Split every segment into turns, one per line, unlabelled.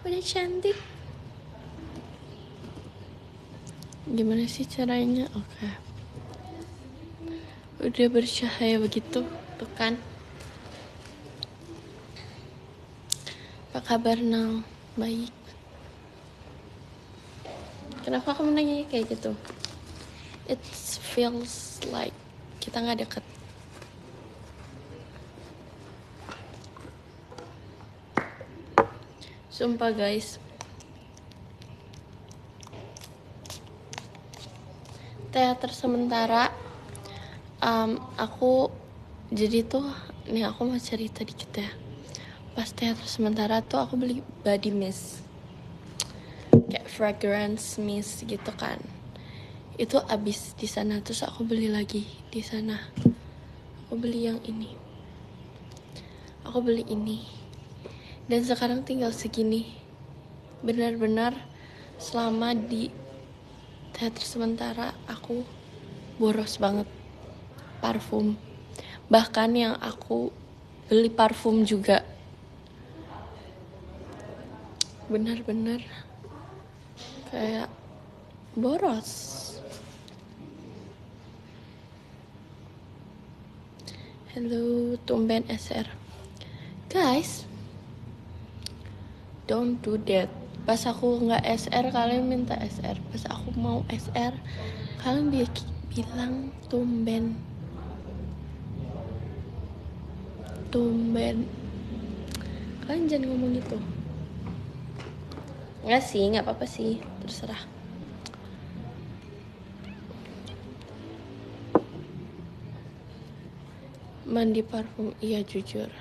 Udah cantik. Gimana sih caranya? Oke. Udah bercahaya begitu, tuh kan? Apa kabar Nal? Baik. Kenapa kamu nanya kayak gitu? It feels like kita nggak deket. Sumpah guys. Teater sementara. Aku jadi tuh, nih aku mau cerita dikit ya. Pas teater sementara tuh aku beli body mist, kayak fragrance mist gitu kan. Itu abis di sana, terus aku beli lagi di sana. Aku beli yang ini. Aku beli ini. Dan sekarang tinggal segini. Benar-benar selama di teater sementara aku boros banget parfum. Bahkan yang aku beli parfum juga benar-benar kayak boros. Hello, tumben SR. Guys, don't do that. Pas aku nggak SR, kalian minta SR. Pas aku mau SR, kalian bilang tumben. Tumben. Kalian jangan ngomong gitu. Nggak sih, nggak apa-apa sih. Terserah. Mandi parfum, iya jujur.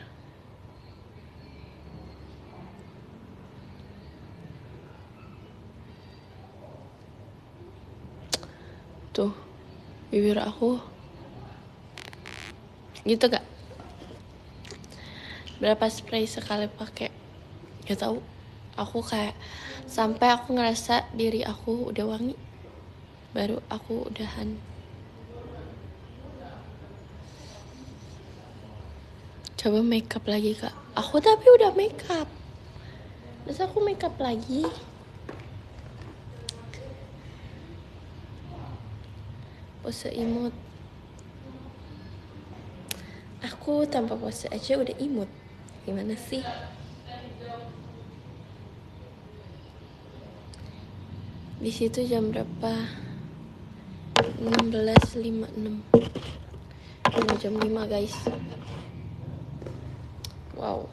Tuh, bibir aku gitu gak? Berapa spray sekali pakai? Gak tahu. Aku kayak sampai aku ngerasa diri aku udah wangi, baru aku udahan. Coba makeup lagi kak. Aku tapi udah makeup. Terus aku makeup lagi. Pose imut. Aku tanpa pose aja udah imut. Gimana sih? Di situ jam berapa? 16.56. Udah jam 5 guys. Wow.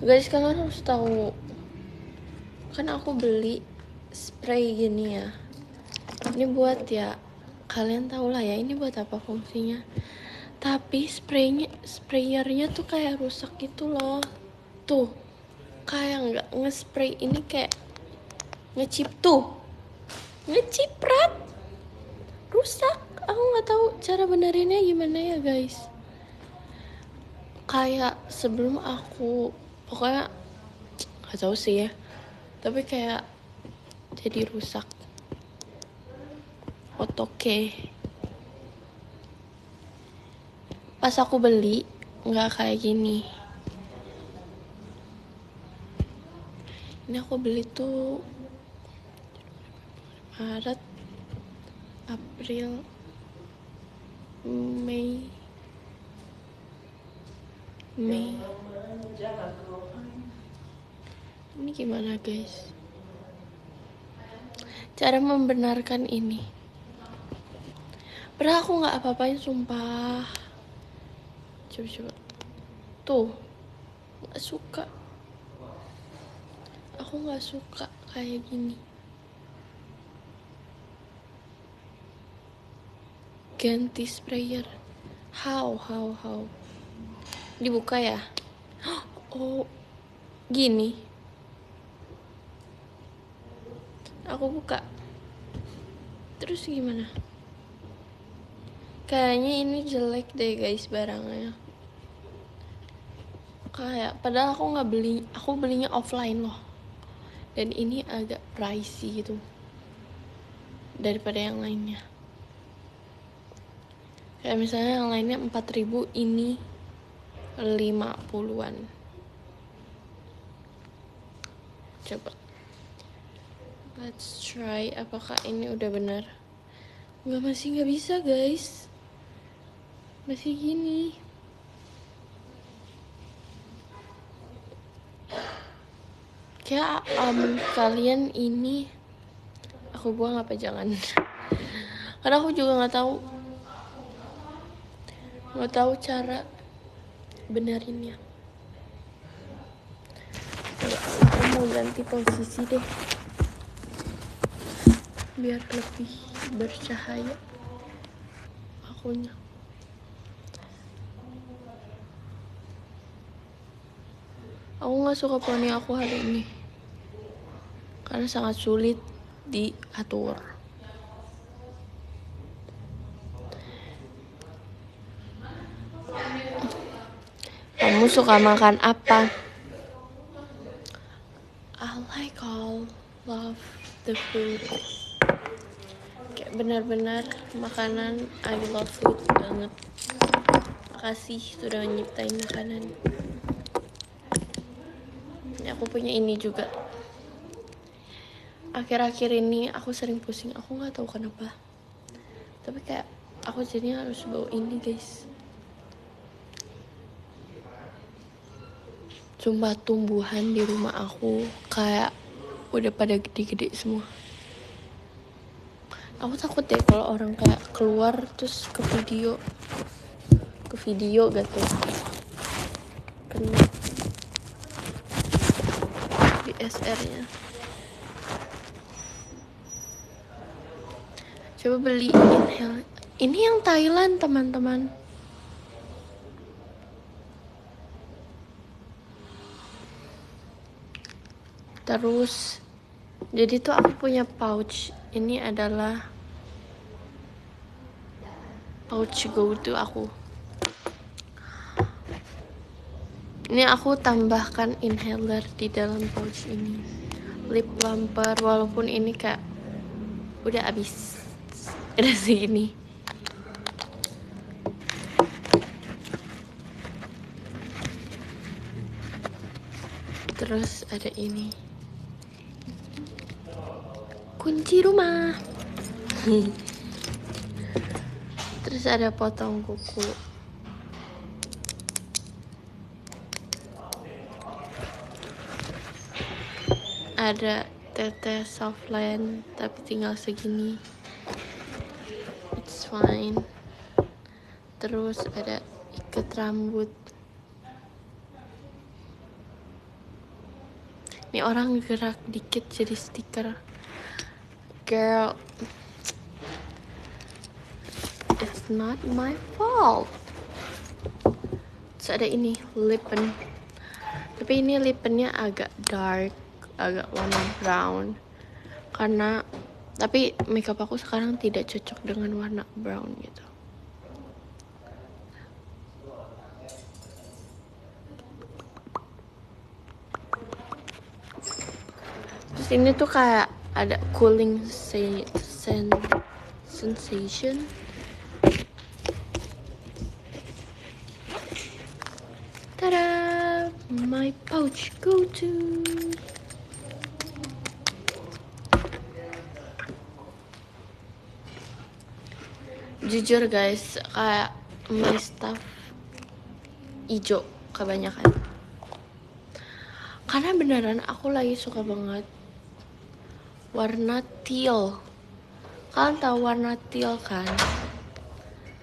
Guys, kalian harus tahu. Kan aku beli spray gini ya. Ini buat ya, kalian tahu lah ya ini buat apa fungsinya. Tapi sprayernya tuh kayak rusak gitu loh. Tuh, kayak nggak nge-spray ini kayak ngecip tuh. Ngeciprat. Rusak. Aku nggak tahu cara benerinnya gimana ya guys. Kayak sebelum aku pokoknya nggak tahu sih ya. Tapi kayak jadi rusak. Oke. Pas aku beli nggak kayak gini. Ini aku beli tuh Maret, April, Mei. Ini gimana guys? Cara membenarkan ini. Padahal aku nggak apa-apain sumpah. Coba. Tuh, nggak suka. Aku nggak suka kayak gini. Ganti sprayer. How? Dibuka ya? Oh, gini. Aku buka. Terus gimana? Kayaknya ini jelek deh guys barangnya. Kayak padahal aku belinya offline loh. Dan ini agak pricey gitu daripada yang lainnya. Kayak misalnya yang lainnya 4.000, ini 50-an. Coba. Let's try. Apakah ini udah benar? Nggak, masih nggak bisa guys. Masih gini. Kayak kalian ini aku buang apa jangan? Karena aku juga nggak tahu cara benarinnya. Aku mau ganti posisi deh, biar lebih bercahaya akunya. Aku nggak suka poni aku hari ini karena sangat sulit diatur. Kamu suka makan apa? I love the food. Kayak benar-benar makanan, I love food banget. Makasih sudah nyiptain makanan. Aku punya ini juga. Akhir-akhir ini aku sering pusing, aku nggak tahu kenapa. Tapi kayak aku jadinya harus bawa ini guys. Cuma tumbuhan di rumah aku kayak udah pada gede-gede semua. Aku takut deh kalau orang kayak keluar terus ke video gitu. Kena DSR-nya. Coba beli inhale. Ini yang Thailand teman-teman. Terus jadi tuh aku punya pouch. Ini adalah pouch go to aku. Ini aku tambahkan inhaler di dalam pouch ini. Lip plumper, walaupun ini kayak udah habis. Udah segini. Terus ada ini. Kunci rumah. Terus ada potong kuku. Ada tetes softland tapi tinggal segini. It's fine. Terus ada ikat rambut. Ini orang gerak dikit jadi stiker. Girl, it's not my fault. Terus ada ini lip pen. Tapi ini lip pennya agak dark, agak warna brown. Karena tapi makeup aku sekarang tidak cocok dengan warna brown gitu. Terus ini tuh kayak ada cooling sensation. Tada! My pouch go to. Jujur guys, kayak my stuff hijau kebanyakan. Karena beneran aku lagi suka banget warna teal. Kalian tahu warna teal kan?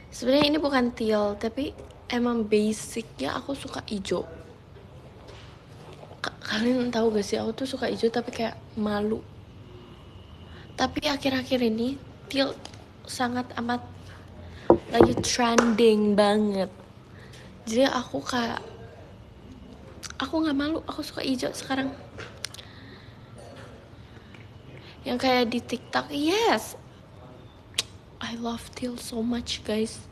Sebenarnya ini bukan teal, tapi emang basicnya aku suka hijau. Kalian tahu gak sih, aku tuh suka hijau tapi kayak malu. Tapi akhir-akhir ini teal sangat amat lagi trending banget. Jadi aku nggak malu, aku suka hijau sekarang. Yang kayak di TikTok, yes, I love teal so much guys.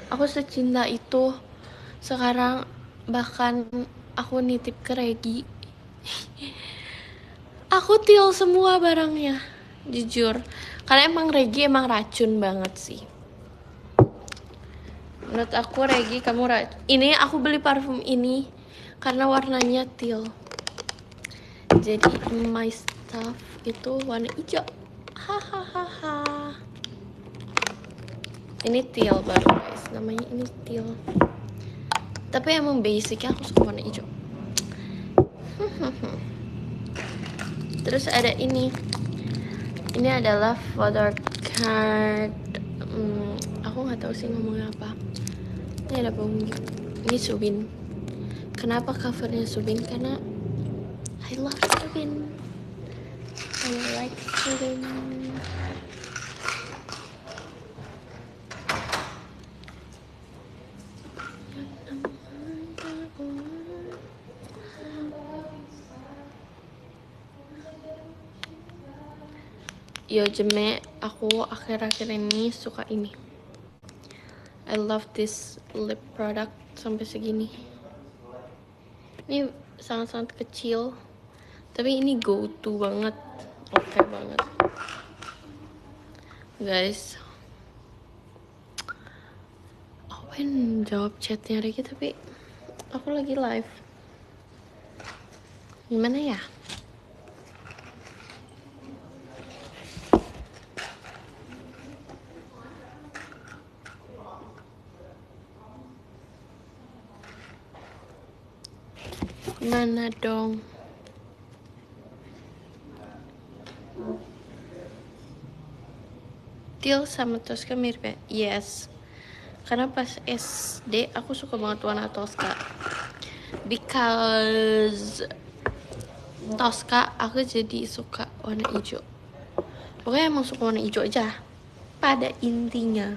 Aku secinta itu. Sekarang bahkan aku nitip ke Regi. Aku teal semua barangnya, jujur. Karena emang Regi emang racun banget sih. Menurut aku Regi kamu ini aku beli parfum ini karena warnanya teal. Jadi my stuff itu warna hijau. Hahaha. Ini teal baru guys, namanya ini teal. Tapi emang basicnya aku suka warna hijau. Terus ada ini. Ini adalah photo card. Aku nggak tahu sih ngomongnya apa. Ini ada bom. Ini Subin. Kenapa covernya Subin? Karena I love Subin. I like Subin. Yo Jeme, aku akhir-akhir ini suka ini. I love this lip product sampai segini. Ini sangat-sangat kecil, tapi ini go to banget, oke banget, guys. Aku pengen jawab chatnya Ricky tapi aku lagi live. Gimana ya? Mana dong? Teal sama Tosca mirip ya? Yes. Karena pas SD aku suka banget warna Tosca. Because Tosca aku jadi suka warna hijau. Pokoknya emang suka warna hijau aja pada intinya.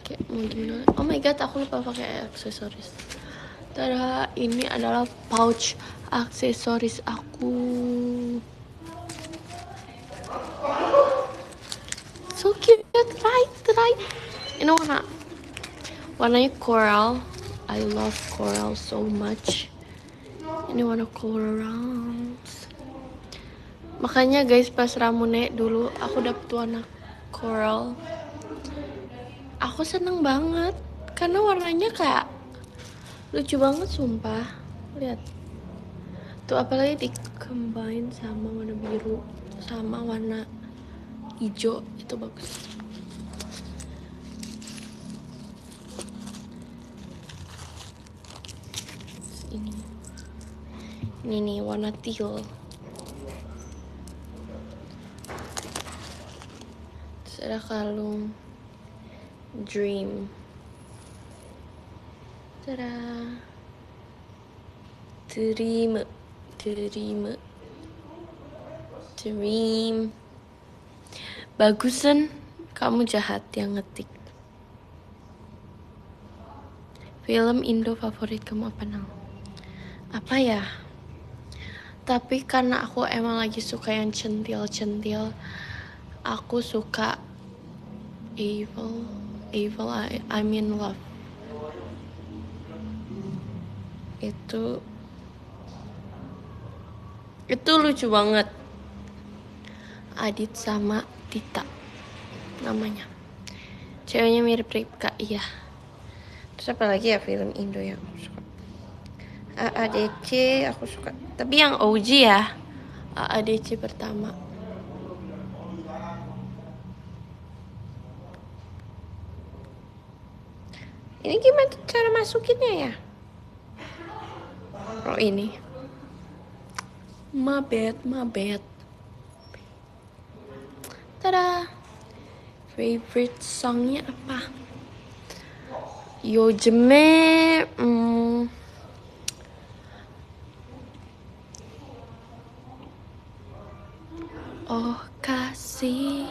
Kayak mau gimana? Oh my god, aku lupa pakai aksesoris. Tada, ini adalah pouch aksesoris aku. So cute, right? Ini warnanya coral. I love coral so much. Ini warna coral. Makanya guys, pas Ramune dulu aku dapet warna coral. Aku seneng banget karena warnanya kayak lucu banget sumpah. Lihat tuh, apalagi di combine sama warna biru sama warna hijau, itu bagus. Ini nih warna teal. Terus ada kalung dream. Tada. Dream. Bagusan kamu jahat yang ngetik. Film Indo favorit kamu apa Nal? Apa ya? Tapi karena aku emang lagi suka yang centil-centil, aku suka Evil, I'm in love. Itu lucu banget. Adit sama Tita namanya. Ceweknya mirip Ripka, iya. Terus apa lagi ya film Indo yang aku suka? AADC aku suka. Tapi yang OG ya. AADC pertama. Ini gimana cara masukinnya ya? Oh ini. My bad. Tada. Favorite songnya apa? Yo Jeme. Oh kasih.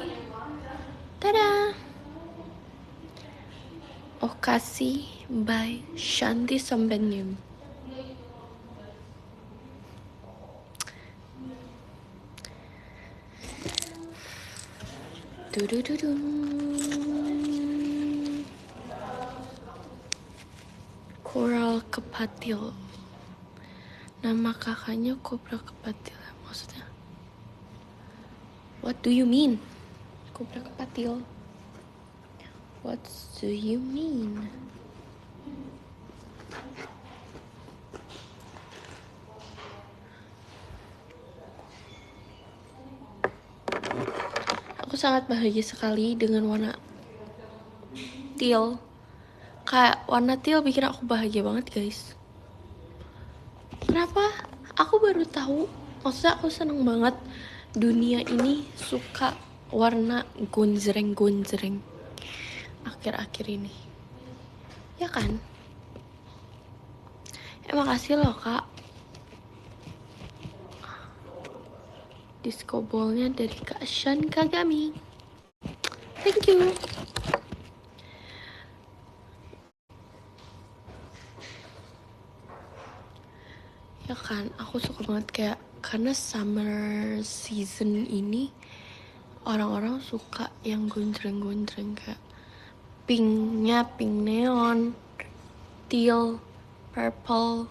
Tada. Oh kasih by Shanti Sambenim. Coral Kepatil. Nama kakaknya Kobra Kepatil. Maksudnya what do you mean? Kobra Kepatil. What do you mean? Aku sangat bahagia sekali dengan warna teal. Kayak warna teal bikin aku bahagia banget guys. Kenapa? Aku baru tahu. Maksudnya aku seneng banget dunia ini suka warna gonjreng-gonjreng akhir-akhir ini. Ya kan? Makasih loh kak. Disco ballnya dari Kak Shan Kagami. Thank you. Ya kan, aku suka banget kayak karena summer season ini orang-orang suka yang gonjreng-gonjreng kayak pinknya pink neon, teal, purple.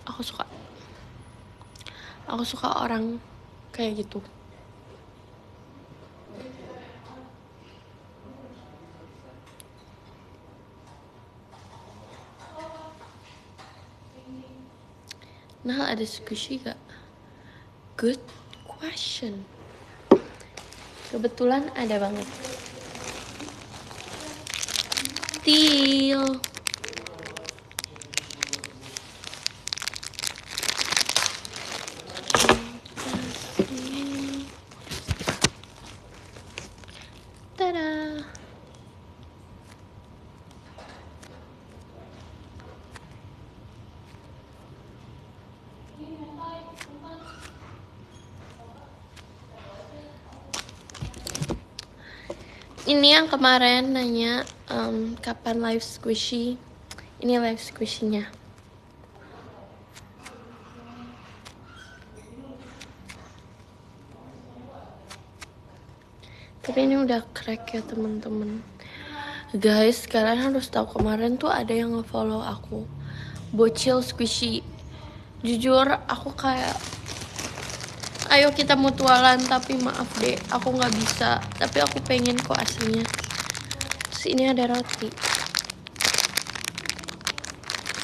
Aku suka orang kayak gitu. Nah, ada squishy gak? Good question. Kebetulan ada banget. Teal. Tada. Ini yang kemarin nanya kapan live squishy. Ini live squishy-nya. Tapi ini udah crack ya temen-temen. Guys, kalian harus tahu kemarin tuh ada yang nge-follow aku. Bocil squishy. Jujur aku kayak ayo kita mutualan, tapi maaf deh aku nggak bisa, tapi aku pengen kok aslinya. Terus ini ada roti.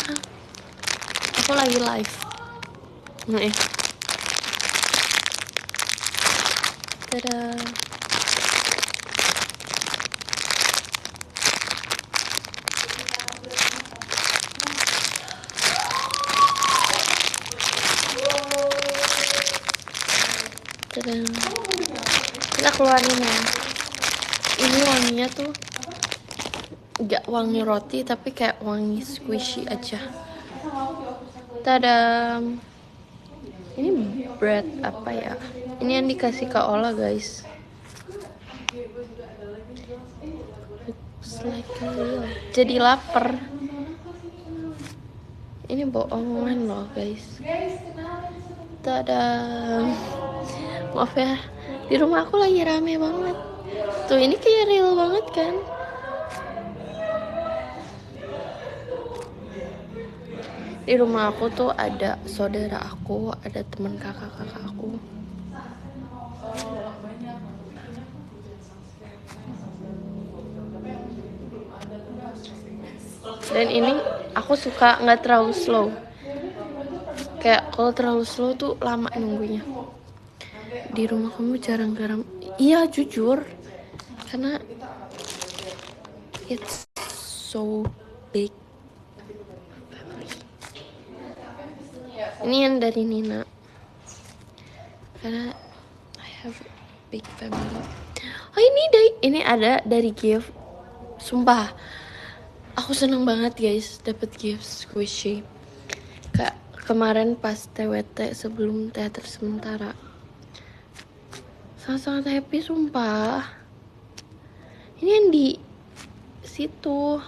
Hah? Aku lagi live nih. Tada. Tada. Kita keluarin ya. Ini wanginya tuh gak wangi roti tapi kayak wangi squishy aja. Tada. Ini bread apa ya? Ini yang dikasih Kak Ola guys. Like real. Jadi lapar. Ini bohongan loh guys. Tada. Maaf ya, di rumah aku lagi rame banget. Tuh ini kayak real banget kan? Di rumah aku tuh ada saudara aku, ada teman kakak-kakak aku. Dan ini aku suka nggak terlalu slow. Kayak kalau terlalu slow tuh lama nunggunya. Di rumah kamu jarang garam? Iya jujur, karena it's so big. Ini yang dari Nina, karena I have a big family. Oh ini ada dari gift. Sumpah, aku seneng banget guys dapet gift squishy. Kayak kemarin pas TWT sebelum teater sementara. Sangat-sangat happy sumpah. Ini yang di situ.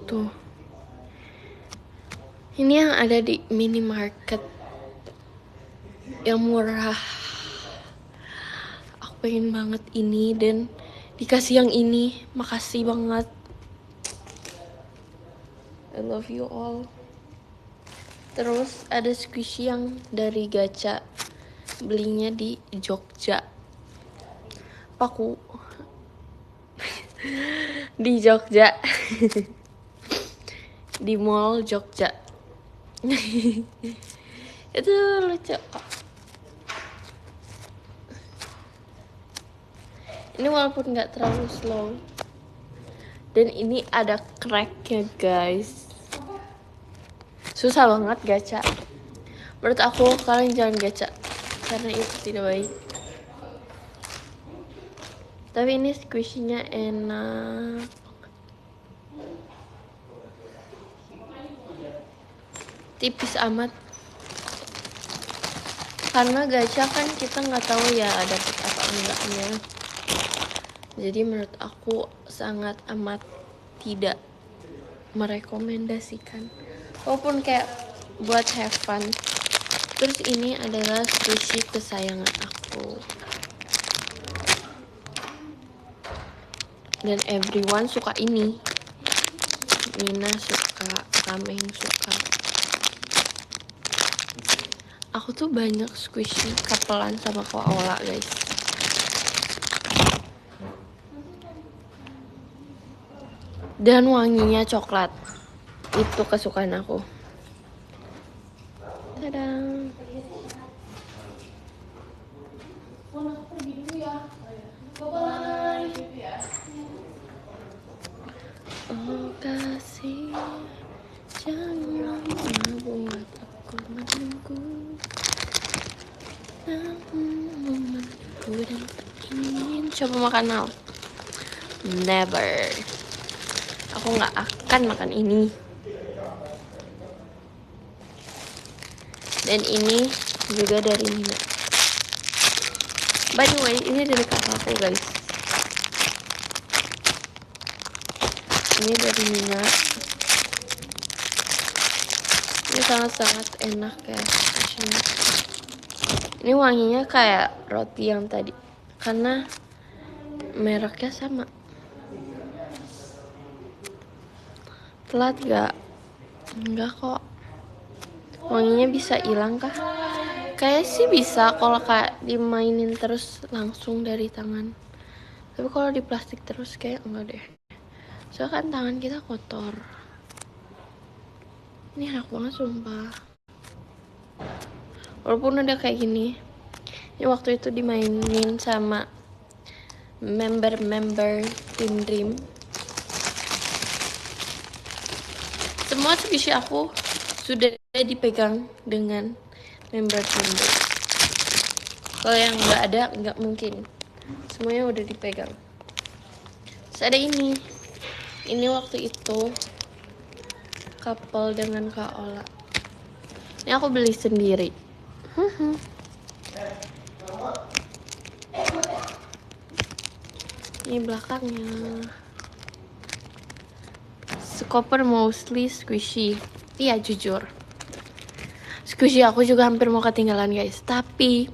Tuh. Ini yang ada di minimarket. Yang murah. Aku pengen banget ini dan dikasih yang ini. Makasih banget. I love you all. Terus ada squishy yang dari gacha, belinya di Jogja. Paku di Jogja. Di mall Jogja. Itu lucu. Ini walaupun nggak terlalu slow. Dan ini ada cracknya guys. Susah banget gacha. Menurut aku kalian jangan gacha, karena itu tidak baik. Tapi ini squishy-nya enak. Tipis amat. Karena gacha kan kita nggak tahu ya dapet apa enggaknya. Jadi menurut aku sangat amat tidak merekomendasikan. Walaupun kayak buat have fun. Terus ini adalah squishy kesayangan aku. Dan everyone suka ini. Nina suka, Kameng suka. Aku tuh banyak squishy kapelan sama koala guys. Dan wanginya coklat. Itu kesukaan aku. Tadang. Oh kasih, jangan membuat aku menunggu. Namun aku dan ingin coba makan now. Never. Aku nggak akan makan ini. Dan ini juga dari Nina. By the way, ini dari kakakku guys. Ini dari Nina. Ini sangat-sangat enak ya. Ini wanginya kayak roti yang tadi. Karena mereknya sama. Telat gak? Enggak kok. Wanginya bisa hilang kah? Kayak sih bisa kalau kayak dimainin terus langsung dari tangan. Tapi kalau di plastik terus kayak enggak deh. Soalnya kan tangan kita kotor. Ini enak banget sumpah. Walaupun udah kayak gini. Ini waktu itu dimainin sama member Team Dream. Semua squishy aku sudah dipegang dengan member Team Dream. Kalau yang nggak ada, nggak mungkin. Semuanya udah dipegang. Terus ada ini. Ini waktu itu couple dengan Kak Ola. Ini aku beli sendiri. Ini belakangnya. Skoper mostly squishy. Iya jujur. Squishy aku juga hampir mau ketinggalan guys. Tapi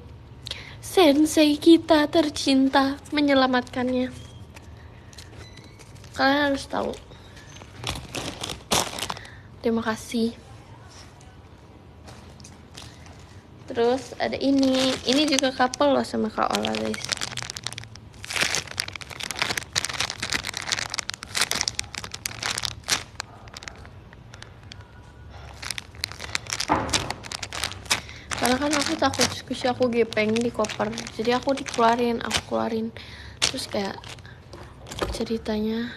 sensei kita tercinta menyelamatkannya. Kalian harus tahu. Terima kasih. Terus ada ini. Ini juga couple loh sama Kak Ola guys. Karena kan aku takut squishy aku gepeng di koper. Jadi aku keluarin. Terus kayak ceritanya.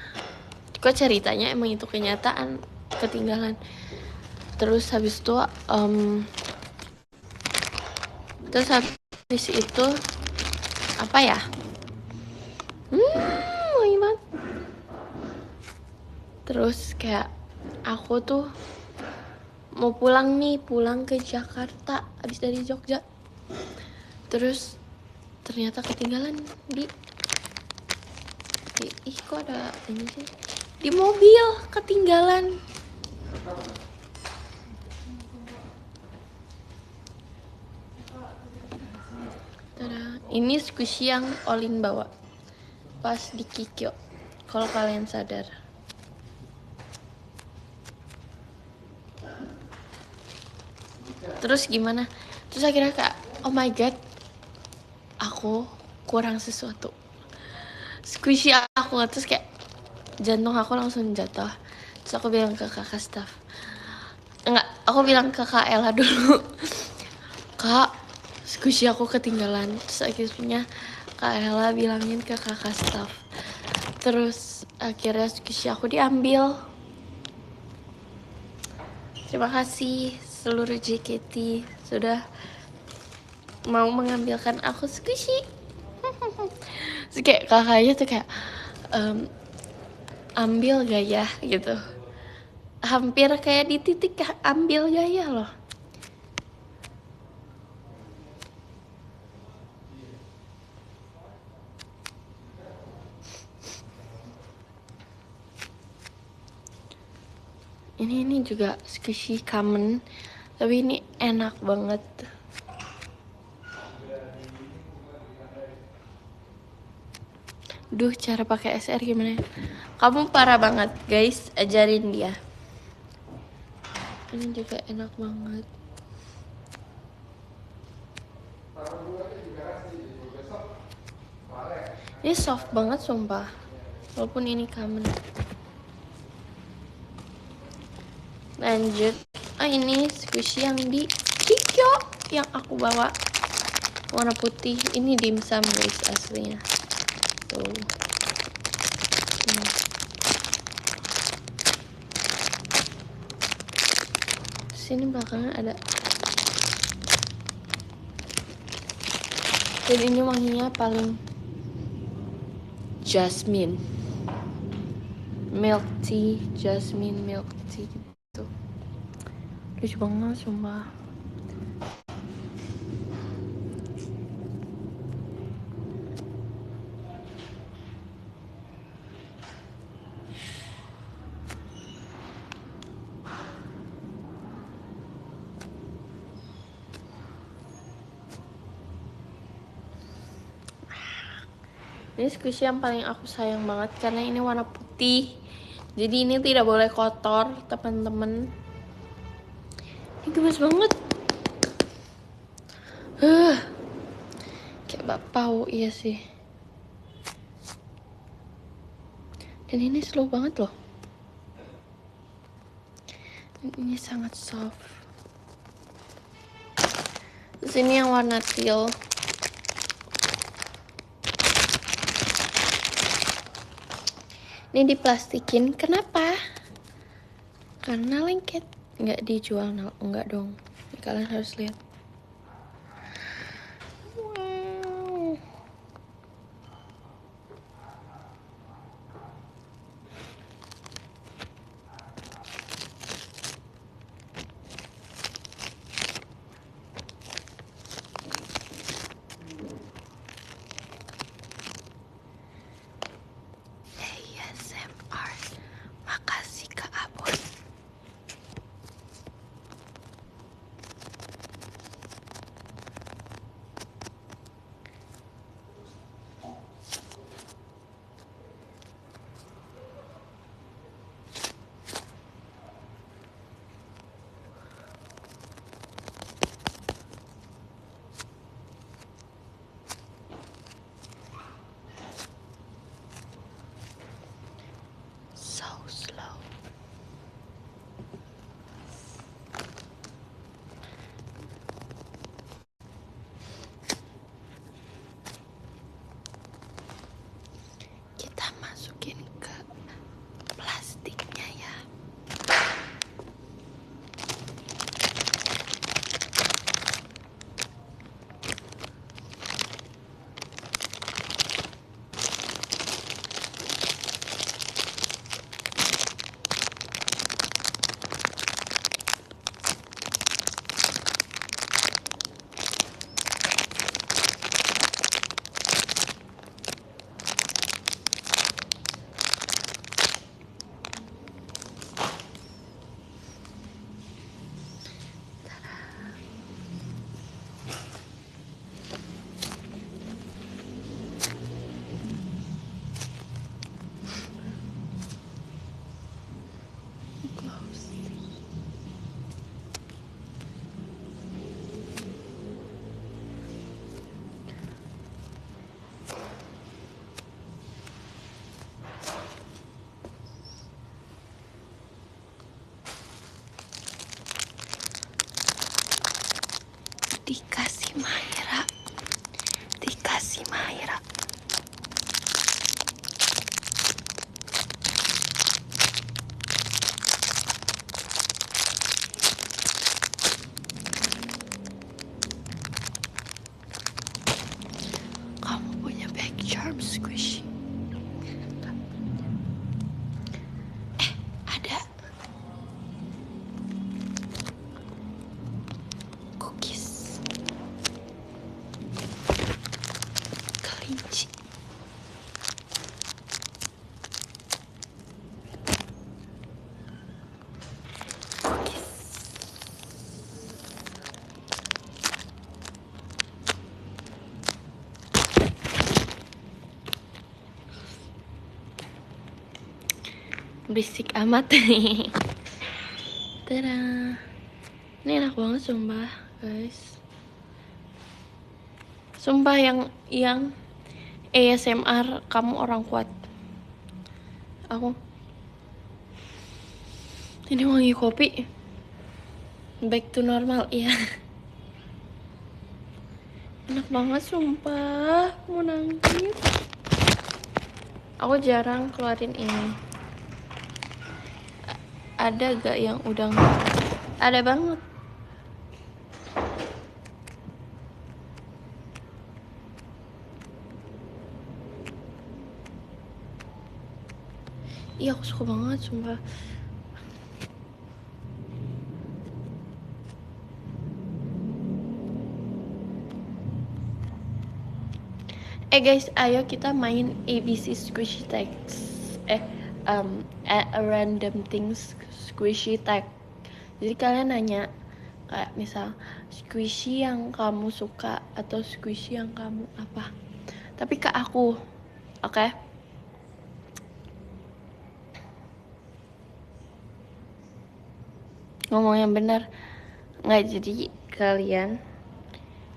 Kok ceritanya emang itu kenyataan. Ketinggalan. Terus habis itu apa ya? Wangi banget. Terus kayak aku tuh mau pulang ke Jakarta habis dari Jogja. Terus ternyata ketinggalan di kok ada ini sih? Di mobil ketinggalan. Tada. Ini squishy yang Olin bawa pas di Kikyo. Kalau kalian sadar. Terus gimana? Terus akhirnya kayak oh my god, aku kurang sesuatu. Squishy aku, terus kayak jantung aku langsung jatuh. Terus aku bilang ke kakak staff, enggak, aku bilang ke Kak Ella dulu, Kak, squishy aku ketinggalan. Terus akhirnya Kak Ella bilangin ke kakak staff. Terus akhirnya squishy aku diambil. Terima kasih seluruh JKT sudah mau mengambilkan aku squishy. Terus kayak kakaknya tuh kayak ambil gak ya gitu. Hampir kayak di titik ambil gak ya loh. Ini juga squishy common, tapi ini enak banget. Duh, cara pakai SR gimana? Kamu parah banget, guys. Ajarin dia. Ini juga enak banget. Ini soft banget sumpah. Walaupun ini common. Lanjut. Ini squishy yang di Kikyo yang aku bawa. Warna putih. Ini dimsum guys aslinya. Tuh. Sini belakangnya ada. Dan ini wanginya paling jasmine, milk tea, jasmine milk tea gitu. Lucu banget sumpah. Ini squishy yang paling aku sayang banget karena ini warna putih. Jadi ini tidak boleh kotor, teman-teman. Ini gemes banget. Kayak bakpao, iya sih. Dan ini slow banget loh. Dan ini sangat soft. Terus ini yang warna teal. Ini diplastikin, kenapa? Karena lengket, nggak dijual, nggak dong. Kalian harus lihat. Wow. ASMR, makasih Kak Abon. Dikasih Mahira. Dikasih Mahira. Kamu punya back charm squishy. Ada cookies. Kelinci. Cookies. Berisik amat. Tada. Ini enak banget sumpah, guys. Sumpah yang ASMR kamu orang kuat. Aku. Ini wangi kopi. Back to normal, iya. Enak banget sumpah. Mau nangis. Aku jarang keluarin ini. Ada gak yang udah ada banget. Iya aku suka banget sumpah. Guys, ayo kita main ABC Squishy Tags. A random things squishy tag. Jadi kalian nanya kayak misal squishy yang kamu suka atau squishy yang kamu apa. Tapi ke aku, oke? Ngomong yang benar. Nggak, jadi kalian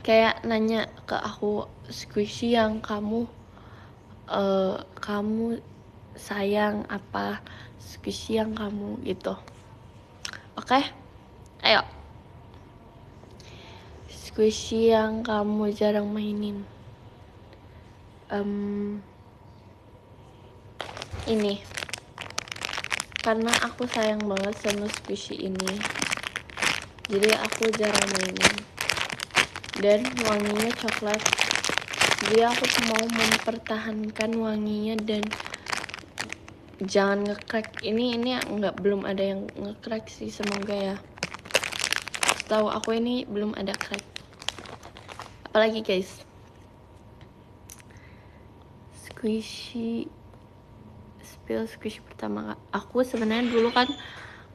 kayak nanya ke aku squishy yang kamu kamu sayang apa, squishy yang kamu gitu. Oke? Ayo. Squishy yang kamu jarang mainin. Ini. Karena aku sayang banget sama squishy ini. Jadi aku jarang mainin. Dan wanginya coklat. Jadi aku mau mempertahankan wanginya dan jangan nge-crack. Ini belum ada yang nge-crack sih, semoga ya. Setahu aku ini belum ada crack. Apalagi guys, squishy pertama aku sebenarnya dulu kan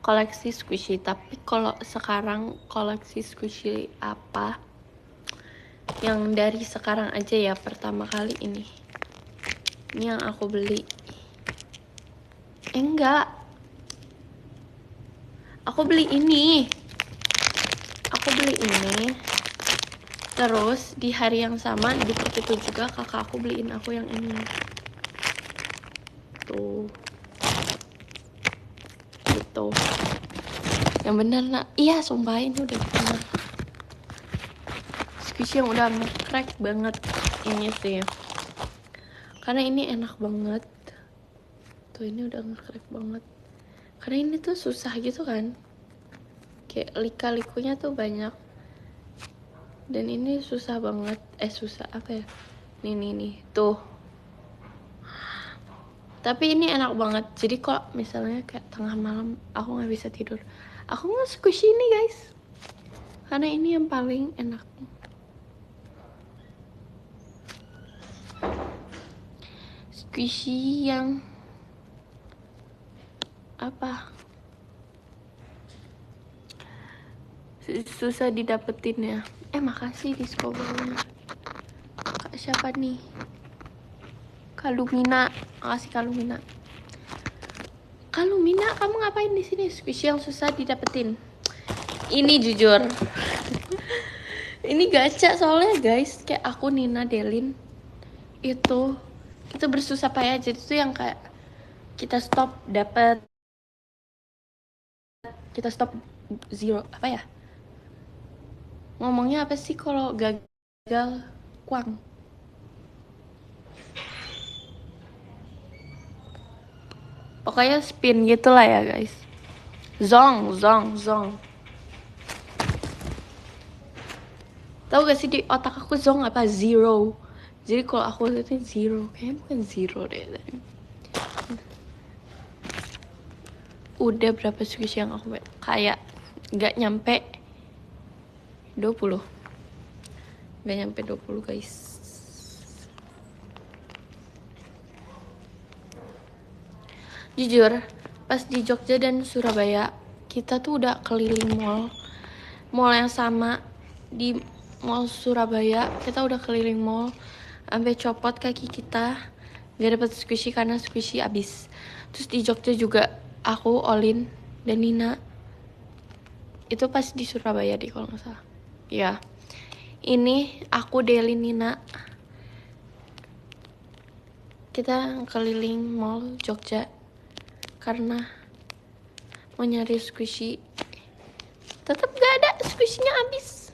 koleksi squishy, tapi kalau sekarang koleksi squishy apa yang dari sekarang aja ya, pertama kali ini yang aku beli. Enggak, aku beli ini terus di hari yang sama di waktu itu juga kakak aku beliin aku yang ini tuh gitu. Yang bener nak, iya sumpah ini udah bener squishy yang udah nge-crack banget ini sih, karena ini enak banget tuh. Ini udah nge-crack banget karena ini tuh susah gitu kan, kayak lika-likunya tuh banyak, dan ini susah banget. Susah apa ya, nih tuh. Tapi ini enak banget. Jadi kalau misalnya kayak tengah malam aku nggak bisa tidur, aku nge-squishy ini guys, karena ini yang paling enak. Squishy yang apa, susah didapetin ya. Makasih discovernya. Kak siapa nih? Kalumina, makasih Kalumina. Kalumina, kamu ngapain di sini? Squishy yang susah didapetin. Ini jujur. Ini gacha soalnya guys, kayak aku Nina Delin itu bersusah payah. Jadi tuh yang kayak kita stop dapat, kita stop zero apa ya, Ngomongnya apa sih kalau gagal? Kuang. Pokoknya spin gitulah ya guys. Zong, zong, zong. Tahu gak sih di otak aku zong apa? Zero. Jadi kalau aku lihatnya zero, kayaknya bukan zero deh. Udah berapa squishy yang aku kayak nggak nyampe 20. Nggak nyampe 20 guys. Jujur, pas di Jogja dan Surabaya, kita tuh udah keliling mall yang sama. Di mall Surabaya kita udah keliling mall sampai copot kaki kita, gak dapet squishy karena squishy abis. Terus di Jogja juga aku, Olin, dan Nina itu pas di Surabaya deh kalau nggak salah ya. Ini aku, Delin, Nina, kita keliling mall Jogja karena mau nyari squishy, tetap gak ada, squishy-nya habis.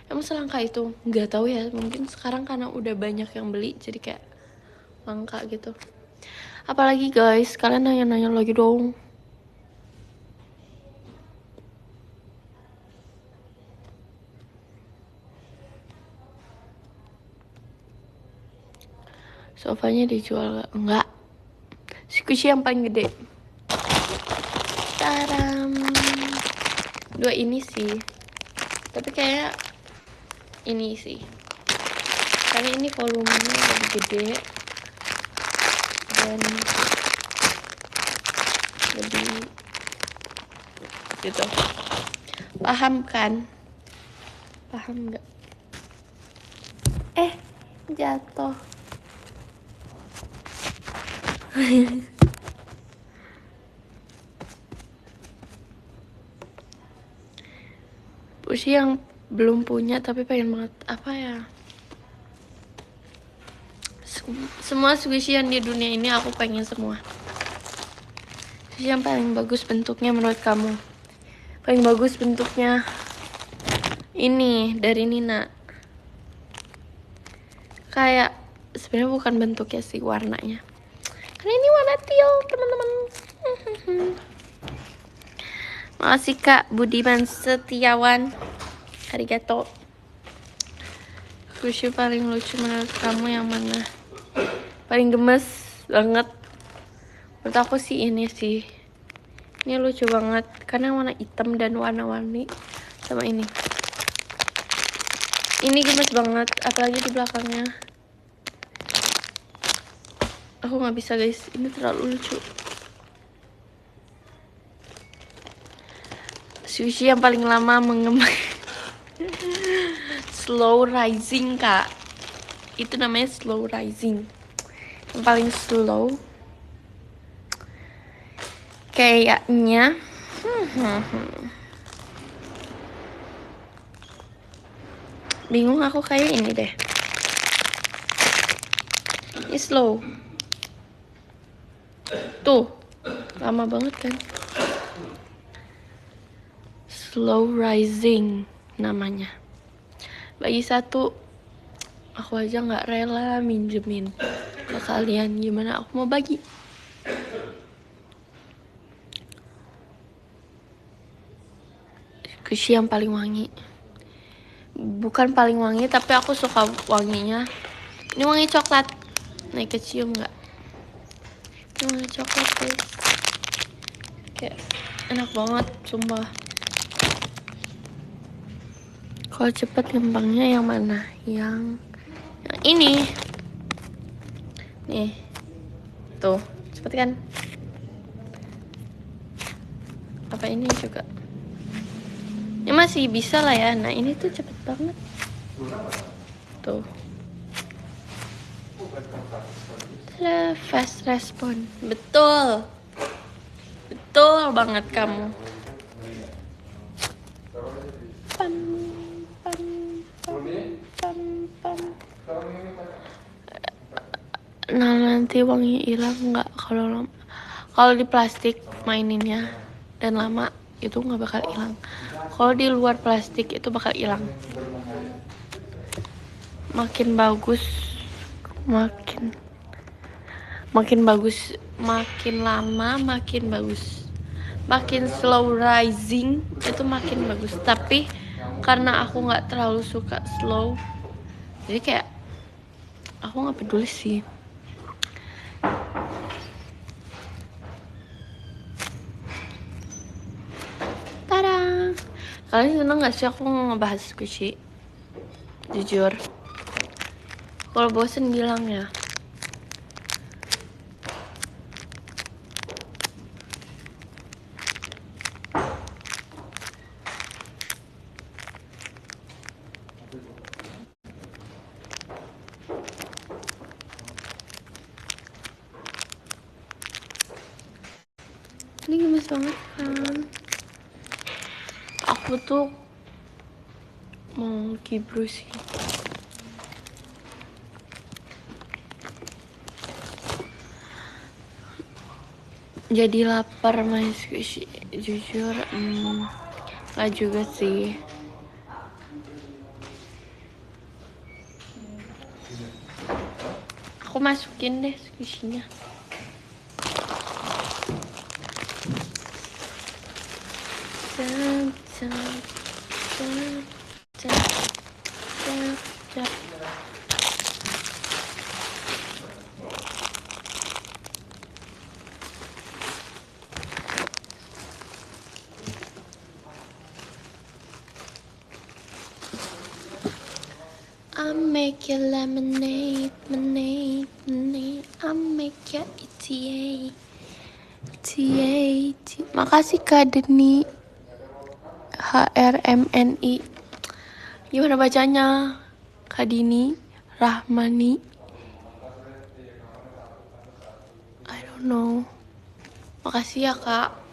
Emang selangka itu? Nggak tahu ya, mungkin sekarang karena udah banyak yang beli jadi kayak langka gitu. Apalagi guys, kalian nanya-nanya lagi dong. Sofanya dijual gak? Enggak. Squishy yang paling gede. Taram. Dua ini sih. Tapi kayak ini sih. Karena ini volumenya lebih gede dan lebih gitu. Paham kan? Paham nggak? Jatuh. Pushi yang belum punya tapi pengen banget apa ya? Semua squishy yang di dunia ini aku pengen semua. Squishy yang paling bagus bentuknya menurut kamu? Paling bagus bentuknya ini dari Nina. Kayak sebenarnya bukan bentuknya sih, warnanya. Karena ini warna teal, teman-teman. Makasih Kak Budiman Setiawan. Arigato. Squishy paling lucu menurut kamu yang mana? Paling gemes banget menurut aku sih ini sih. Ini lucu banget karena warna hitam dan warna-warni sama ini. Ini gemes banget, apalagi di belakangnya. Aku nggak bisa guys, ini terlalu lucu. Sushi yang paling lama mengembang. Slow rising Kak, itu namanya slow rising. Yang paling slow kayaknya bingung aku, kayak ini deh. Ini slow. Tuh, lama banget kan. Slow rising namanya. Bagi satu, aku aja nggak rela minjemin ke kalian. Gimana aku mau bagi? Squishy yang paling wangi. Bukan paling wangi, tapi aku suka wanginya. Ini wangi coklat. Naik kecium nggak? Ini wangi coklat guys. Kayak enak banget, sumpah. Kalau cepet ngembangnya yang mana? Yang ini. Nih. Tuh, cepet kan? Apa ini juga? Ini masih bisa lah ya. Nah, ini tuh cepet banget. Tuh. Fast respon. Betul. Betul banget kamu. Pam, pam, pam, pam, pam. Nah, nanti wangi hilang nggak kalau di plastik maininnya dan lama itu nggak bakal hilang. Kalau di luar plastik itu bakal hilang. Makin bagus, makin bagus, makin lama makin bagus. Makin slow rising itu makin bagus. Tapi karena aku nggak terlalu suka slow, jadi kayak aku nggak peduli sih. Tada! Kalian seneng gak sih aku ngebahas squishy? Jujur, kalau bosen bilang ya. Ini gemes banget kan? Aku tuh mau kibru sih. Jadi lapar main squishy. Jujur, gak juga sih. Aku masukin deh squishy-nya. I make your lemonade, lemonade, lemonade. I make your ETA, ETA. Makasih Kak Deni, HRMNI. Gimana bacanya? Kak Dini, Rahmani. I don't know. Makasih ya Kak.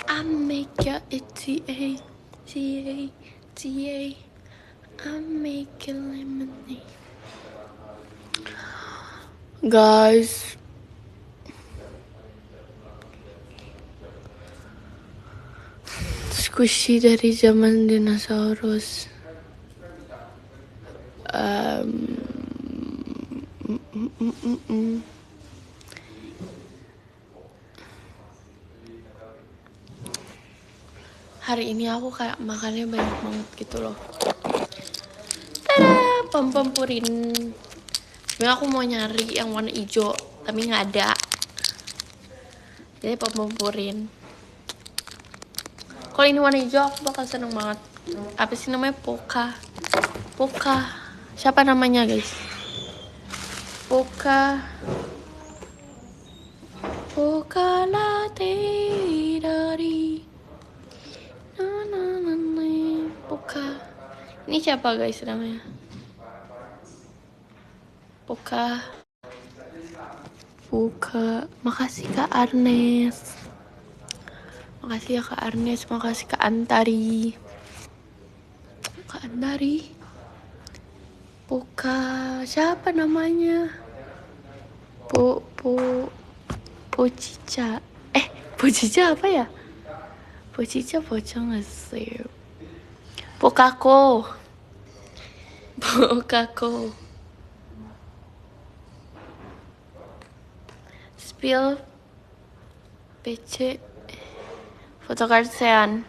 I make your ETA, TA, TA. I make your lemonade. Guys, squishy dari zaman dinosaurus. Hari ini aku kayak makannya banyak banget gitu loh. Tada, pom-pom purin. Sebenarnya aku mau nyari yang warna hijau, tapi nggak ada. Jadi pom-pom purin. Kalau ini warna hijau aku bakal seneng banget. Apa sih namanya? Poka. Siapa namanya guys? Poka latte dari Poka. Ini siapa guys namanya? Poka. Makasih Kak Arnes. Makasih ya Kak Arnes. Makasih Kak Antari. Poka. Siapa namanya? Pocica. Pocica apa ya? Pocica bocah nggak sih? Pokako. Spill PC photocard Sean.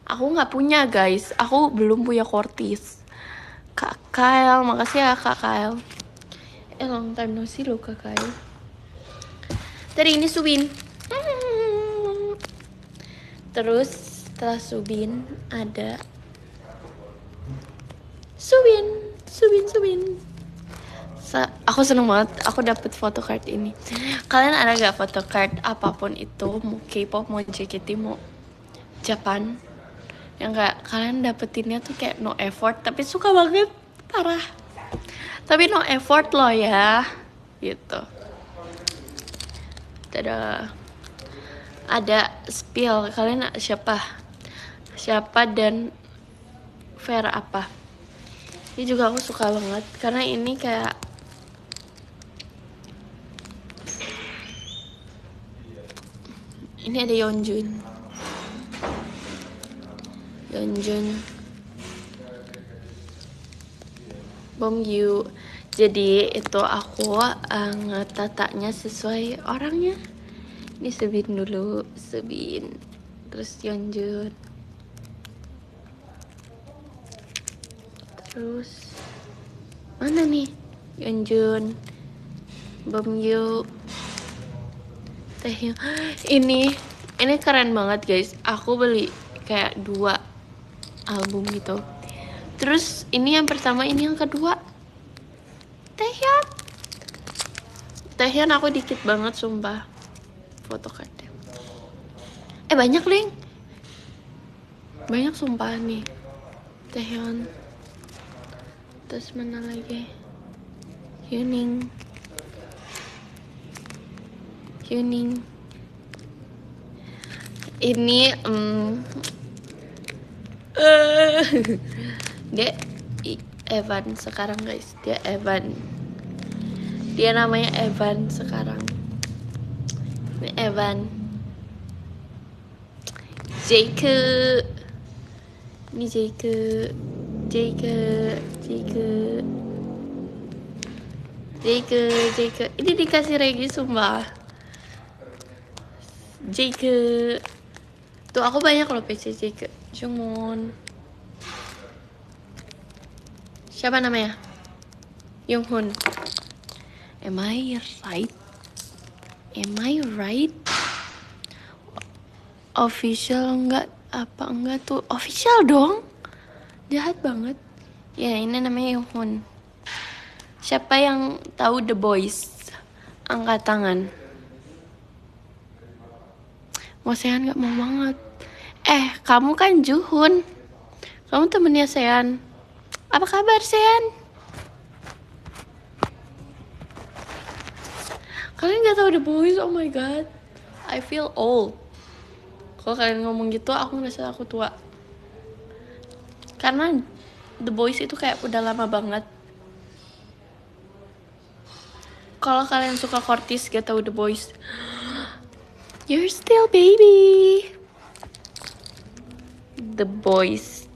Aku nggak punya guys. Aku belum punya Cortis. Kak Kyle, makasih ya Kak Kyle. Long time no see lo Kak Kyle. Tadi ini Subin. Terus setelah Subin ada Subin. Aku seneng banget aku dapet photocard ini. Kalian ada gak photocard apapun itu, mau K-pop, mau JKT, mau Japan, yang gak kalian dapetinnya tuh kayak no effort tapi suka banget, parah. Tapi no effort loh ya, gitu. Dadah. ada spill. Kalian siapa dan fair apa? Ini juga aku suka banget karena ini kayak ini ada Yeonjun, Bomgyu. Jadi itu aku ngetatanya sesuai orangnya. Ini Sebin dulu, terus Yeonjun, terus mana nih Yeonjun, Bomgyu, Taehyung. Ini keren banget guys. Aku beli kayak 2 album gitu. Terus ini yang pertama, ini yang kedua. Taehyung aku dikit banget sumpah photocardnya. Banyak Link. Banyak sumpah nih. Taehyung. Terus mana lagi? Hyuning. Ini dia Evan sekarang guys. Dia namanya Evan sekarang. Ini Evan. Jake. Ini Jake. Ini dikasih Regi sumpah. Jake. Tuh aku banyak loh PC Jake. Jungwon. Siapa namanya? Younghoon. Am I right? Official enggak tuh? Official dong. Jahat banget. Ya, ini namanya Younghoon. Siapa yang tahu The Boys? Angkat tangan. Mau Sean gak? Mau banget. Kamu kan Juhun. Kamu temennya Sean. Apa kabar Sean? Kalian gak tahu The Boys? Oh my god. I feel old. Kalau kalian ngomong gitu, aku ngerasa aku tua. Karena The Boys itu kayak udah lama banget. Kalau kalian suka Kortis gak tahu The Boys, you're still baby. The Boys.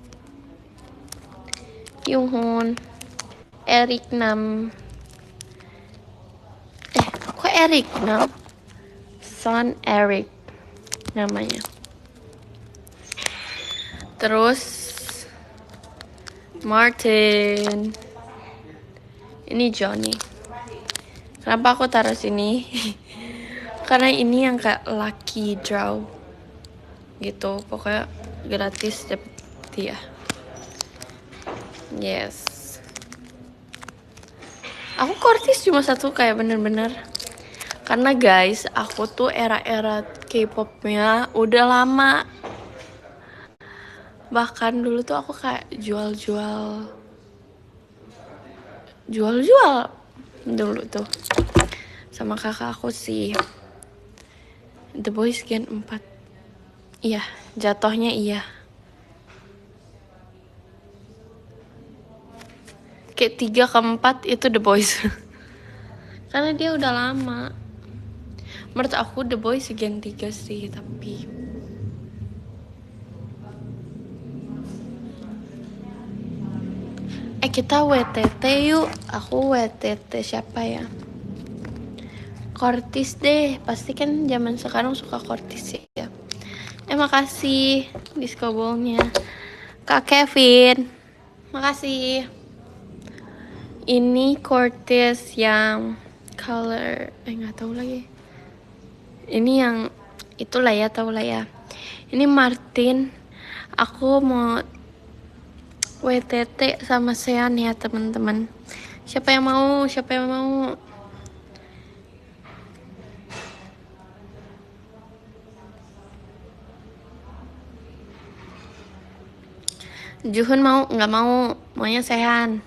Younghoon. Eric Nam. Kok Eric Nam? Son Eric namanya. Terus Martin. Ini Johnny. Kenapa aku taruh sini? Karena ini yang kayak lucky draw gitu. Pokoknya gratis dapet dia. Yes. Aku Kortis cuma satu kayak bener-bener. Karena guys, aku tuh era-era K-popnya udah lama. Bahkan dulu tuh aku kayak jual-jual dulu tuh sama kakak aku sih. The Boys Gen 4. Iya, jatohnya iya. Kayak 3 ke 4 itu The Boys. Karena dia udah lama. Menurut aku The Boys Gen 3 sih, tapi kita WTT yuk. Aku WTT siapa ya? Kortis deh. Pasti kan zaman sekarang suka Kortis ya. Makasih disco ballnya Kak Kevin. Makasih. Ini Kortis yang color nggak tahu lagi. Ini yang itulah ya, tahu lah ya. Ini Martin. Aku mau WTT sama Sean ya teman-teman. Siapa yang mau? Juhun mau? Nggak mau. Maunya Sean.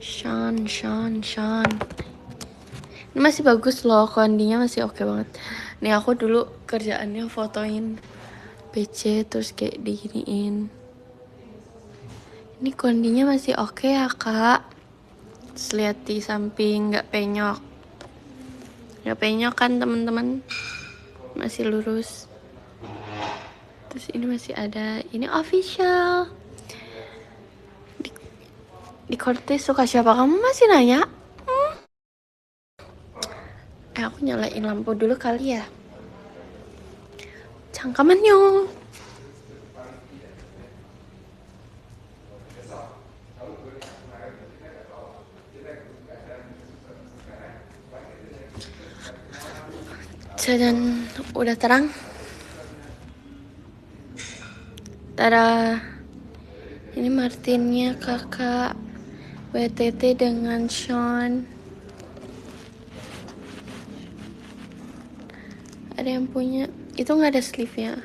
Sean. Ini masih bagus loh, kondinya masih oke banget. Nih aku dulu kerjaannya fotoin PC terus kayak diginiin. Ini kondinya masih oke ya kak. Terus lihat di samping nggak penyok. Nggak penyok kan teman-teman, masih lurus. Terus ini masih ada, ini official. Di Cortez suka siapa? Kamu masih nanya? Aku nyalain lampu dulu kali ya. 잠깐만요. Cadan, udah terang. Tada. Ini Martinnya kakak WTT dengan Sean. Ada yang punya. Itu nggak ada sleeve-nya.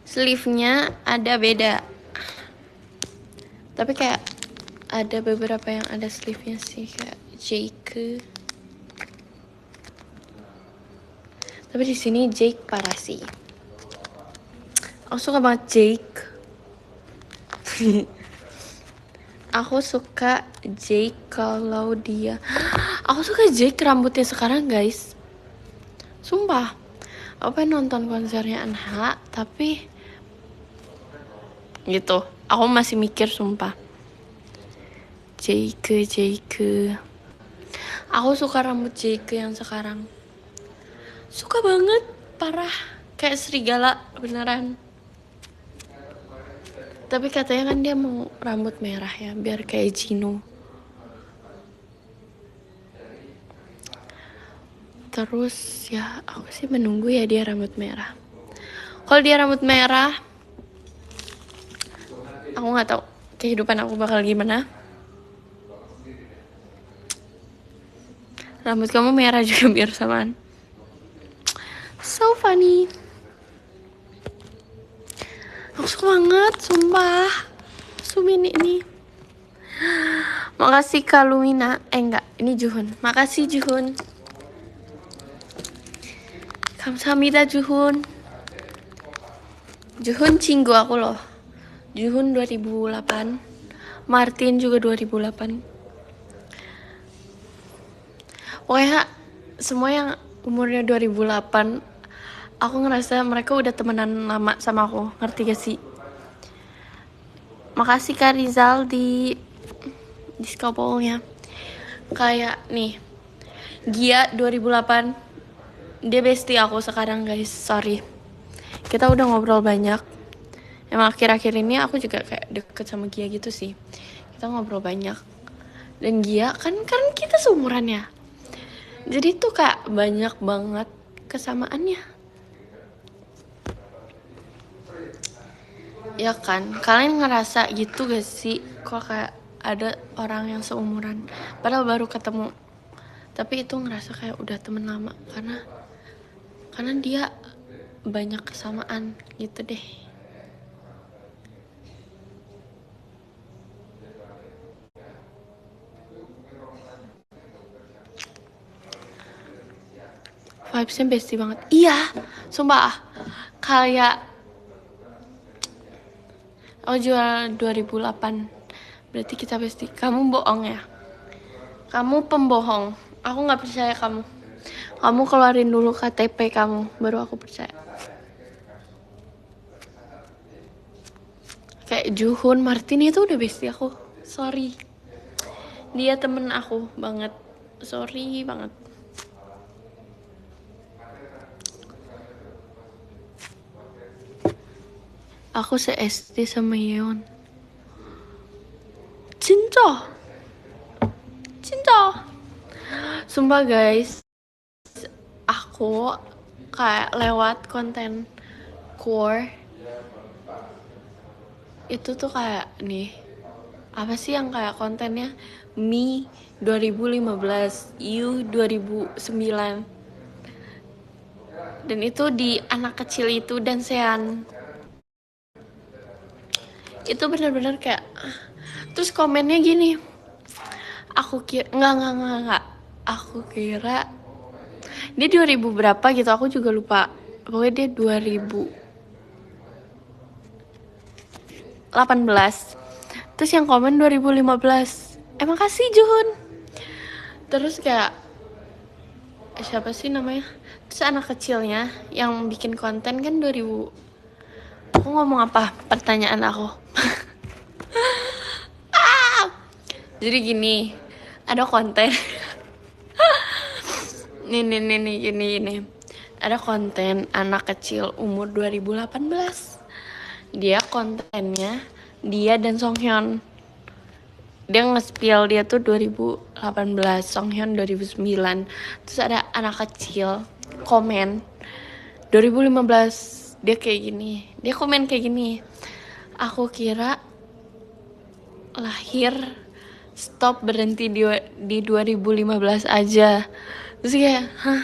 Sleeve-nya ada beda. Tapi kayak ada beberapa yang ada sleeve-nya sih, kayak Jake. Tapi di sini Jake parah sih. Aku suka banget Jake. Aku suka Jake kalau dia. Aku suka Jake rambutnya sekarang guys. Sumpah. Aku pengen nonton konsernya Anha, tapi gitu. Aku masih mikir sumpah. Jake. Aku suka rambut Jake yang sekarang. Suka banget, parah. Kayak serigala, beneran. Tapi katanya kan dia mau rambut merah ya, biar kayak Gino. Terus ya, aku sih menunggu ya dia rambut merah. Kalau dia rambut merah, aku nggak tahu kehidupan aku bakal gimana. Rambut kamu merah juga biar samaan. So funny. Aku suka banget, sumpah. Sumin ini. Makasih Kak Lumina. Enggak, ini Juhun. Makasih Juhun. 감사합니다 Juhun. Juhun 친구 aku loh. Juhun 2008. Martin juga 2008. Pokoknya semua yang umurnya 2008, aku ngerasa mereka udah temenan lama sama aku. Ngerti gak sih? Makasih Kak Rizal di Discountnya. Kayak nih, Gia 2008, dia bestie aku sekarang guys. Sorry, kita udah ngobrol banyak. Emang akhir-akhir ini aku juga kayak deket sama Gia gitu sih. Kita ngobrol banyak. Dan Gia kan kita seumuran ya. Jadi tuh kayak banyak banget kesamaannya. Ya kan, kalian ngerasa gitu gak sih? Kok kayak ada orang yang seumuran, padahal baru ketemu. Tapi itu ngerasa kayak udah temen lama. Karena dia banyak kesamaan gitu deh. Vibesnya bestie banget. Iya, sumpah. Kayak aku jual 2008. Berarti kita bestie. Kamu bohong ya? Kamu pembohong. Aku gak percaya kamu. Kamu keluarin dulu KTP kamu, baru aku percaya. Kayak Juhun, Martin itu udah bestie aku. Sorry. Dia temen aku banget. Sorry banget. Aku se-SD sama Yeon. Cinta. Sumpah guys, aku kayak lewat konten core itu tuh kayak nih, apa sih yang kayak kontennya Me 2015, You 2009, dan itu di anak kecil itu dan Sean. Itu bener-bener kayak, terus komennya gini, aku kira nggak, aku kira Dia 2000 berapa gitu, aku juga lupa. Pokoknya dia 2018. Terus yang komen 2015. Makasih Jun. Terus kayak siapa sih namanya? Terus anak kecilnya yang bikin konten kan 2000. Aku ngomong apa? Pertanyaan aku. Jadi gini, ada konten. nih gini. Ada konten anak kecil umur 2018. Dia kontennya dia dan Songhyun. Dia nge-spill dia tuh 2018, Songhyun 2009. Terus ada anak kecil komen 2015. Dia kayak gini. Dia komen kayak gini. Aku kira lahir stop berhenti di 2015 aja. Terus kayak, hah?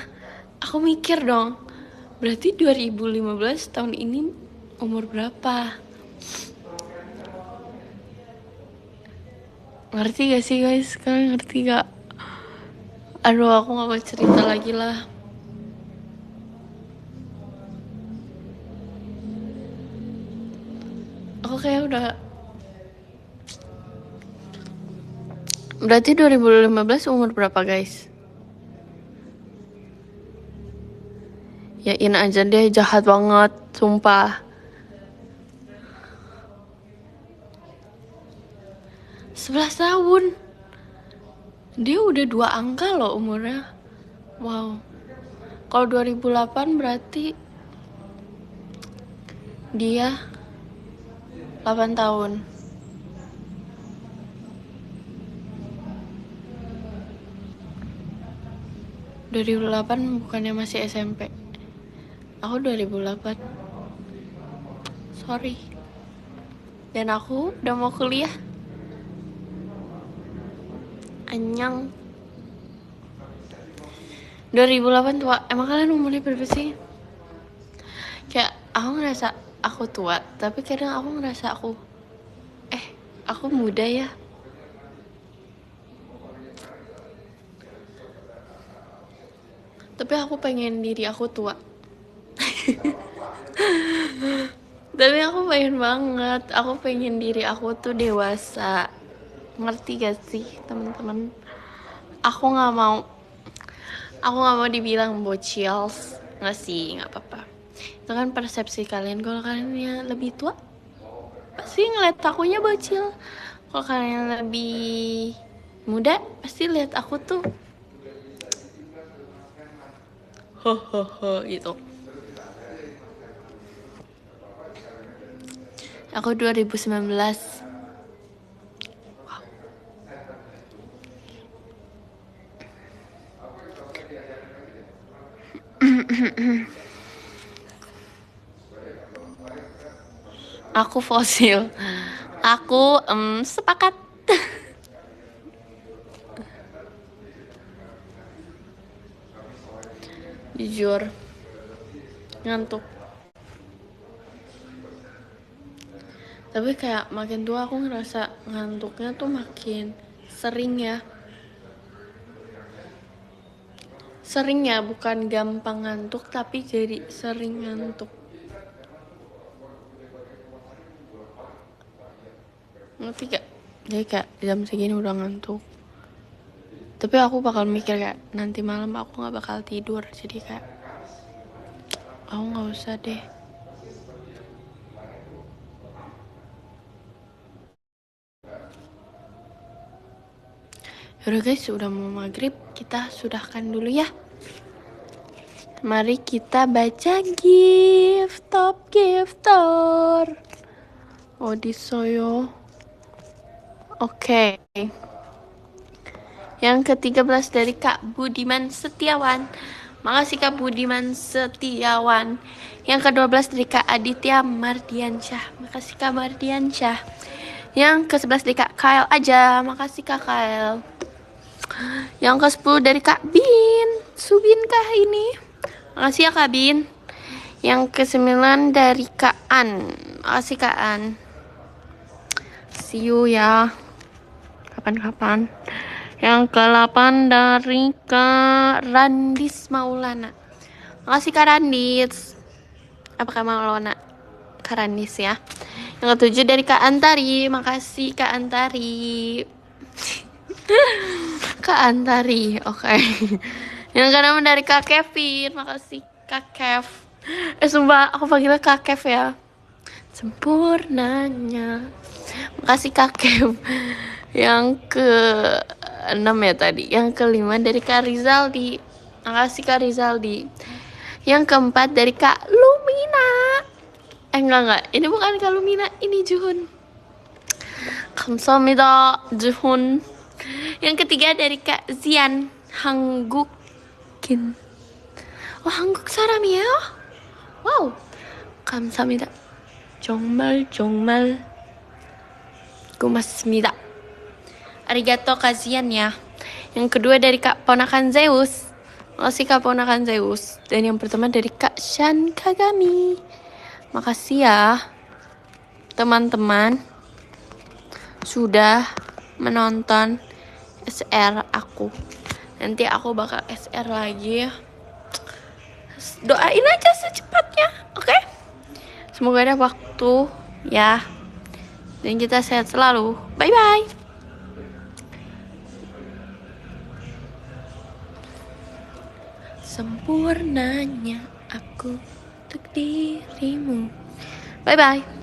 Aku mikir dong. Berarti 2015 tahun ini umur berapa? Ngerti gak sih guys? Kalian ngerti gak? Aduh, aku gak mau cerita lagi lah. Aku kayak udah. Berarti 2015 umur berapa guys? Yain aja deh, jahat banget, sumpah. 11 tahun. Dia udah 2 angka loh umurnya. Wow. Kalau 2008 berarti dia 8 tahun. ...2008 bukannya masih SMP. Aku 2008. Sorry. Dan aku udah mau kuliah. Anyang. 2008 tua. Emang kalian umurnya berapa sih? Kayak aku ngerasa aku tua, tapi kadang aku ngerasa aku muda ya. Tapi aku pengen diri aku tua. Tapi aku pengen banget. Aku pengen diri aku tuh dewasa. Ngerti gak sih teman-teman? Aku nggak mau dibilang bocil. Nggak sih, nggak apa-apa. Itu kan persepsi kalian. Kalau kalian yang lebih tua, pasti ngeliat akunya bocil. Kalau kalian lebih muda, pasti lihat aku tuh gitu. Aku 2019. Aku fosil. Aku sepakat. Jujur, ngantuk. Tapi kayak makin tua aku ngerasa ngantuknya tuh makin sering ya. Sering ya, bukan gampang ngantuk, tapi jadi sering ngantuk. Ngerti gak? Jadi kayak jam segini udah ngantuk. Tapi aku bakal mikir kayak nanti malam aku gak bakal tidur. Jadi kayak aku gak usah deh. Yaudah guys, udah mau maghrib. Kita sudahkan dulu ya. Mari kita baca gift. Top gifter Odisoyo. Oke. Yang ke-13 dari Kak Budiman Setiawan. Makasih Kak Budiman Setiawan. Yang ke-12 dari Kak Aditya Mardiansyah. Makasih Kak Mardiansyah. Yang ke-11 dari Kak Kyle aja. Makasih Kak Kyle. Yang ke-10 dari Kak Bin. Subin kah ini? Makasih ya Kak Bin. Yang ke-9 dari Kak An. Makasih Kak An. See you ya. Kapan-kapan. Yang ke-8 dari Kak Randis Maulana. Makasih Kak Randis. Apa Kak Maulana? Kak Randis ya. Yang ke-7 dari Kak Antari. Makasih Kak Antari. Kak Antari, oke. Yang ke-6 dari Kak Kevin. Makasih Kak Kev. Sumpah aku panggilnya Kak Kev ya. Sempurnanya. Makasih Kak Kev. Yang ke-6 ya tadi. Yang ke-5 dari Kak Rizaldi. Makasih Kak Rizaldi. Yang ke-4 dari Kak Lumina. Enggak. Ini bukan Kak Lumina, ini Juhun. 감사합니다, Juhun. Yang ketiga dari Kak Zian. 한국인. 한국 사람이에요? 와우. 감사합니다. 정말 고맙습니다. Arigato Kazian ya. Yang kedua dari Kak Ponakan Zeus. Makasih Kak Ponakan Zeus. Dan yang pertama dari Kak Shan Kagami. Makasih ya teman-teman sudah menonton SR aku. Nanti aku bakal SR lagi ya. Doain aja secepatnya, oke? Semoga ada waktu ya. Dan kita sehat selalu. Bye-bye. Sempurnanya aku untuk dirimu. Bye-bye.